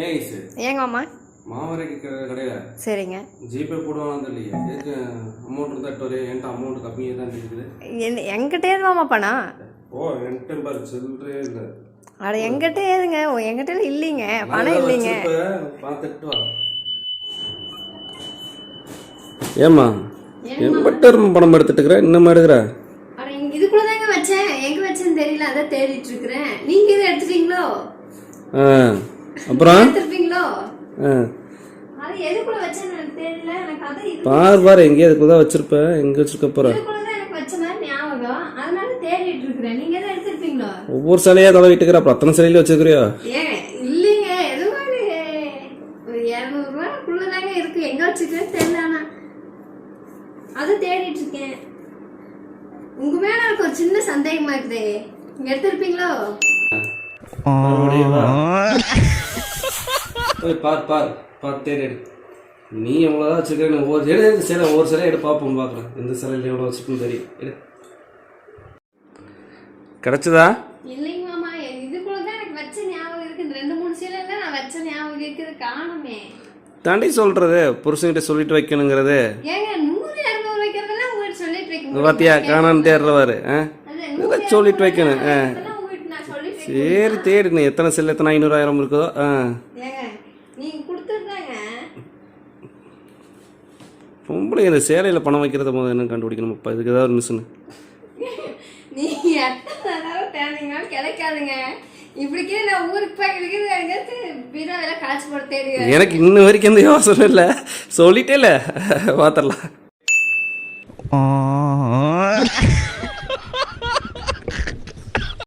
ஏங்க மாமா மாவரைக்கு கடையில சரிங்க ஜிபே போடுவாங்க இல்லையா எதுக்கு அமௌண்ட் இருந்தா எட்டு என்கிட்ட அமௌண்ட் கம்மியாக தான் இருக்குது எங்கிட்டே இருந்து மாமா பணம் ஓ என்கிட்ட பாரு சில்லறே இல்லை அட எங்கிட்ட ஏதுங்க எங்கிட்ட இல்லைங்க பணம் இல்லைங்க பார்த்துட்டு வா ஏம்மா எம்பட்டர் பணம் எடுத்துட்டு இருக்கிற இன்னும் எடுக்கிற அட இதுக்குள்ளதாங்க வச்சேன் எங்க வச்சேன்னு தெரியல அதான் தேடிட்டு இருக்கிறேன் நீங்க இதை எடுத்துட்டீங்களோ அப்புறம் எடுத்துட்டீங்களோ அது எதுக்குள்ள வச்சேன்னு எனக்கு தெரியல எனக்கு அது பாரு எங்கேயே அதுக்குள்ள வச்சிருப்ப எங்க வச்சிருக்க போற இதுக்குள்ளதான் எனக்கு வச்ச மாதிரி ஞாபகம் அதனால தேடிட்டு இருக்கிறேன் நீங்க எதை எடுத்துட்டீங்களோ ஒவ்வொரு சிலையா தடவிட்டு இருக்கிற அப்புறம் அத்தனை சிலையில வச்சிருக்கிறியோ ஏங்க இல்லைங்க எதுவும் ஒரு 200 ரூபாய்க்குள்ளதாங்க இருக்கு எங்க வச்சிருக்கேன்னு தெரியல ஆனா அது தேடிட்டு இருக்கேன் உங்க மேல எனக்கு ஒரு சின்ன சந்தேகமா இருக்குதே எடுத்திருப்பீங்களோ பார் தேடி நீ எவ்வளோதான் வச்சுருக்க ஒவ்வொரு சிலை எடு பார்ப்போம் பார்க்குறேன் எந்த சிலையில் எவ்வளோ வச்சுருக்குன்னு தெரியும் எடு கிடச்சதா இல்லைங்க மாமா இதுக்குள்ளதான் எனக்கு வச்ச ஞாபகம் இருக்கு 2-3 சிலைல நான் வச்ச ஞாபகம் இருக்குது காணுமே தாண்டி சொல்றது புருஷன்கிட்ட சொல்லிட்டு வைக்கணுங்கிறது ஏங்க 100-200 வைக்கிறதெல்லாம் உங்ககிட்ட சொல்லிட்டு வைக்க பாத்தியா காணான்னு தேடுறவாரு சொல்லிட்டு வைக்கணும் சரி தேடி நீ எத்தனை செல் எத்தனை 500,000 இருக்குதோ நீங்க கொடுத்துருந்தாங்க பொம்பளை இந்த சேலையில் பணம் வைக்கிறத முதல்ல என்ன கண்டுபிடிக்கணும்ப்பா இதுக்கு ஏதாவது ஒரு மிஷின் நீங்க எத்தனை தடவை தேடினாலும் கிடைக்காதுங்க இப்படிக்கே நான் ஊருக்கு போய் காய்ச்சி போட தேடி எனக்கு இன்ன வரைக்கும் எந்த யோசனை இல்லை சொல்லிட்டே இல்லை பார்த்துடலாம்